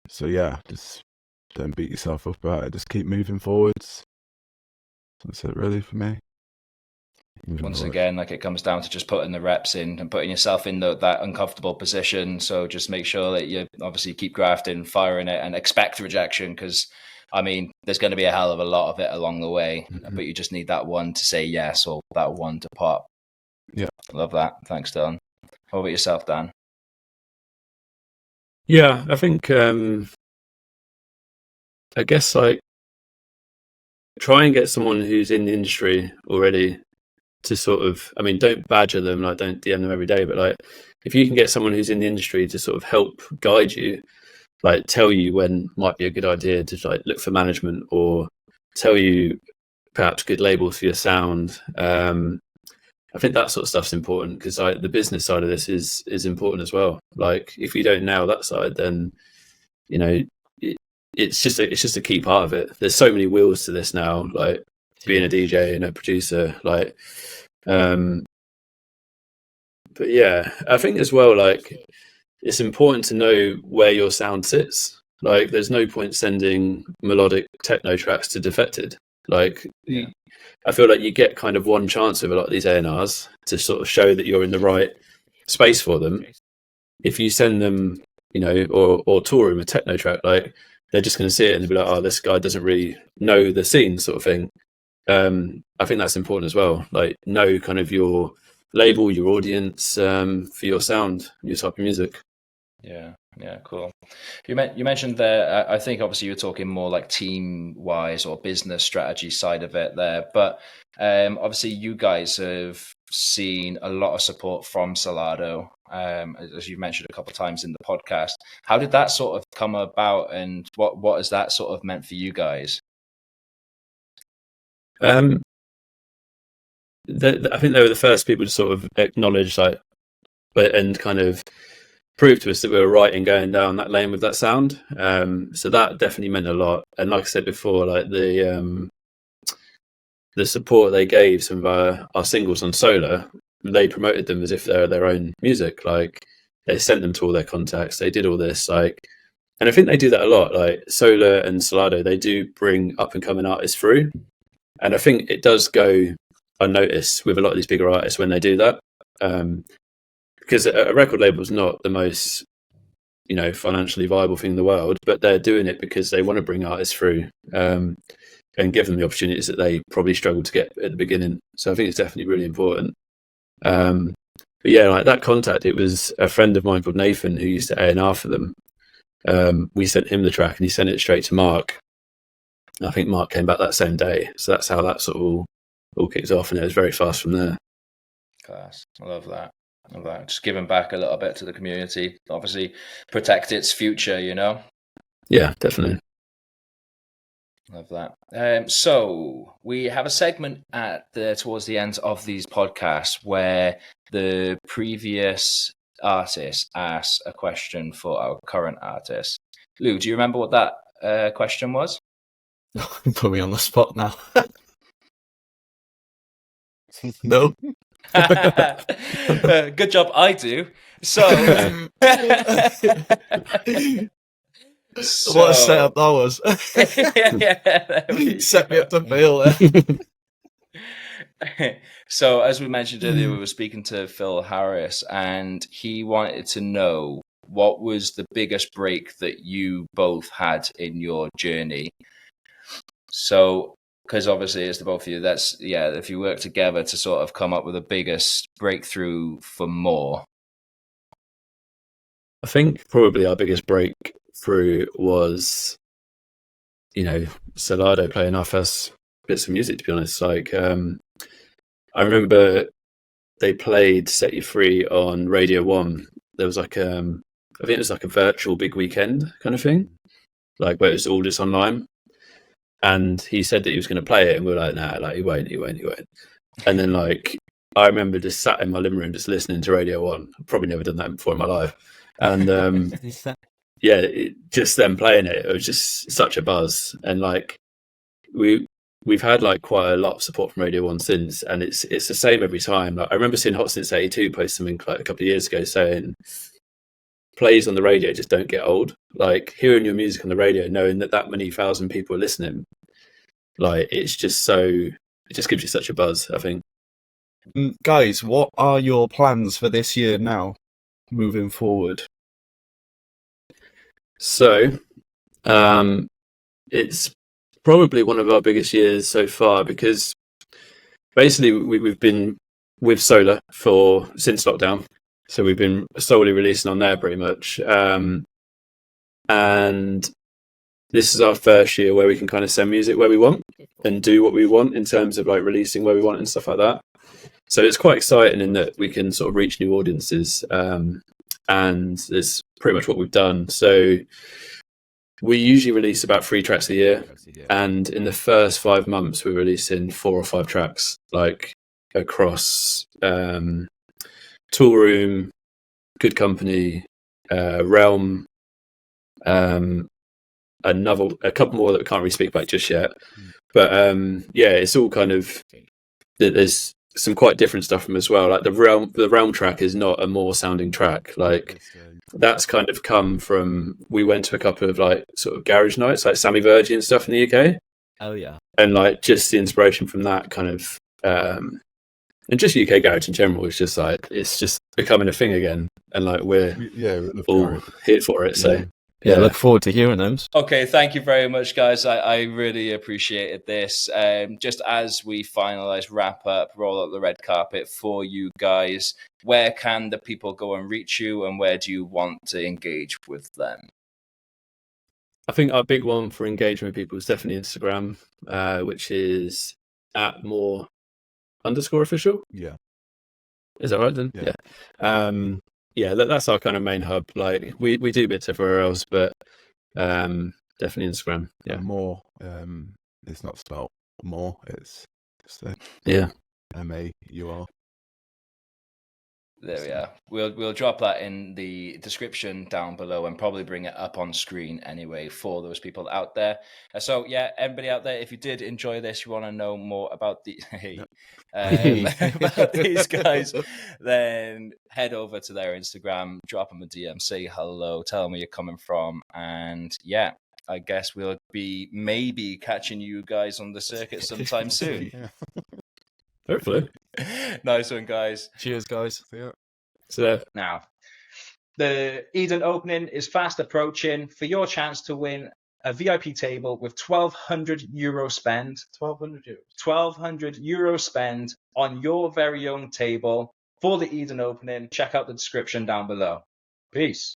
So yeah, just don't beat yourself up about it. Just keep moving forwards. That's it really for me. Once again, like, it comes down to just putting the reps in and putting yourself in that uncomfortable position. So just make sure that you obviously keep grafting, firing it, and expect rejection, because I mean, there's going to be a hell of a lot of it along the way, but you just need that one to say yes, or that one to pop. Yeah. Love that. Thanks, Dylan. What about yourself, Dan? Yeah, I think, I guess, like, try and get someone who's in the industry already to sort of, I mean, don't badger them, like, don't DM them every day, but like, if you can get someone who's in the industry to sort of help guide you, like tell you when might be a good idea to like look for management, or tell you perhaps good labels for your sound. I think that sort of stuff's important, because like the business side of this is important as well. Like, if you don't nail that side, then you know it's just a key part of it. There's so many wheels to this now, like being a DJ and a producer, like. But yeah, I think as well, like, it's important to know where your sound sits. Like, there's no point sending melodic techno tracks to Defected. Like, I feel like you get kind of one chance with a lot of these A&Rs to sort of show that you're in the right space for them. If you send them, you know, or tour them a techno track, like, they're just going to see it and be like, oh, this guy doesn't really know the scene, sort of thing. I think that's important as well. Like, know kind of your label, your audience, for your sound, your type of music. Yeah, cool. You mentioned there, I think obviously you're talking more like team wise or business strategy side of it there, but obviously you guys have seen a lot of support from Solardo, as you mentioned a couple of times in the podcast. How did that sort of come about, and what has that sort of meant for you guys? I think they were the first people to sort of acknowledge, like, and kind of prove to us that we were right in going down that lane with that sound. So that definitely meant a lot. And like I said before, like the support they gave some of our singles on Solar, they promoted them as if they're their own music. Like, they sent them to all their contacts. They did all this, like, and I think they do that a lot. Like Solar and Solardo, they do bring up and coming artists through. And I think it does go unnoticed with a lot of these bigger artists when they do that. Because a record label is not the most, financially viable thing in the world, but they're doing it because they want to bring artists through and give them the opportunities that they probably struggled to get at the beginning. So I think it's definitely really important. But yeah, like that contact, it was a friend of mine called Nathan who used to A&R for them. We sent him the track and he sent it straight to Mark. I think Mark came back that same day. So that's how that sort of all kicks off, and it was very fast from there. Class. I love that. Just giving back a little bit to the community, obviously protect its future, Yeah, definitely. Love that. So we have a segment towards the end of these podcasts where the previous artist asks a question for our current artist. Lou, do you remember what that question was? Put me on the spot now. No. Good job, I do. So, what a setup that was. Set me up to fail there. So, as we mentioned earlier, we were speaking to Phil Harris, and he wanted to know what was the biggest break that you both had in your journey. So, because obviously it's the both of you, if you work together to sort of come up with the biggest breakthrough for Maur. I think probably our biggest breakthrough was, Solardo playing our first bits of music, to be honest. Like, I remember they played Set You Free on Radio 1. There was like, I think it was like a virtual big weekend kind of thing, like where it was all just online. And he said that he was going to play it, and we were like, nah, like he won't. And then, like, I remember just sat in my living room just listening to Radio 1. I've probably never done that before in my life. And just them playing it was just such a buzz. And like we've had like quite a lot of support from Radio 1 since, and it's the same every time. Like, I remember seeing Hot Since 82 post something like a couple of years ago saying, plays on the radio just don't get old. Like, hearing your music on the radio, knowing that many thousand people are listening, like, it just gives you such a buzz, I think. Guys, what are your plans for this year now, moving forward? So, it's probably one of our biggest years so far, because basically we've been with Solar since lockdown. So we've been solely releasing on there pretty much. And this is our first year where we can kind of send music where we want and do what we want in terms of like releasing where we want and stuff like that. So it's quite exciting in that we can sort of reach new audiences. And it's pretty much what we've done. So we usually release about 3 tracks a year. And in the first 5 months, we're releasing 4 or 5 tracks, like across Tool Room, Good Company, Realm, a couple more that we can't really speak about just yet. But it's all kind of, there's some quite different stuff from as well. Like the Realm track is not a Maur sounding track. Like, that's kind of come from, we went to a couple of like sort of garage nights, like Sammy Virgin and stuff in the UK. Oh yeah. And like just the inspiration from that kind of, and just UK garage in general is just like, it's just becoming a thing again. And like we're all here for it. So Yeah, look forward to hearing those. Okay, thank you very much, guys. I really appreciated this. Just as we finalize, wrap up, roll out the red carpet for you guys, where can the people go and reach you, and where do you want to engage with them? I think our big one for engagement with people is definitely Instagram, which is at Maur_official. Yeah. Is that right then? Yeah. Yeah, that's our kind of main hub. Like we do bits everywhere else, but definitely Instagram. Yeah. And Maur, it's not spelled Maur, it's MAUR. There we are. We'll drop that in the description down below and probably bring it up on screen anyway for those people out there. So yeah, everybody out there, if you did enjoy this, you want to know more about about these guys, then head over to their Instagram, drop them a DM, say hello, tell them where you're coming from, and yeah, I guess we'll be maybe catching you guys on the circuit sometime soon. Hopefully. Nice one, guys. Cheers, guys. See ya. So Now, the Eden opening is fast approaching. For your chance to win a VIP table with €1,200 spend. 1,200 euros. 1,200 euro spend on your very own table for the Eden opening. Check out the description down below. Peace.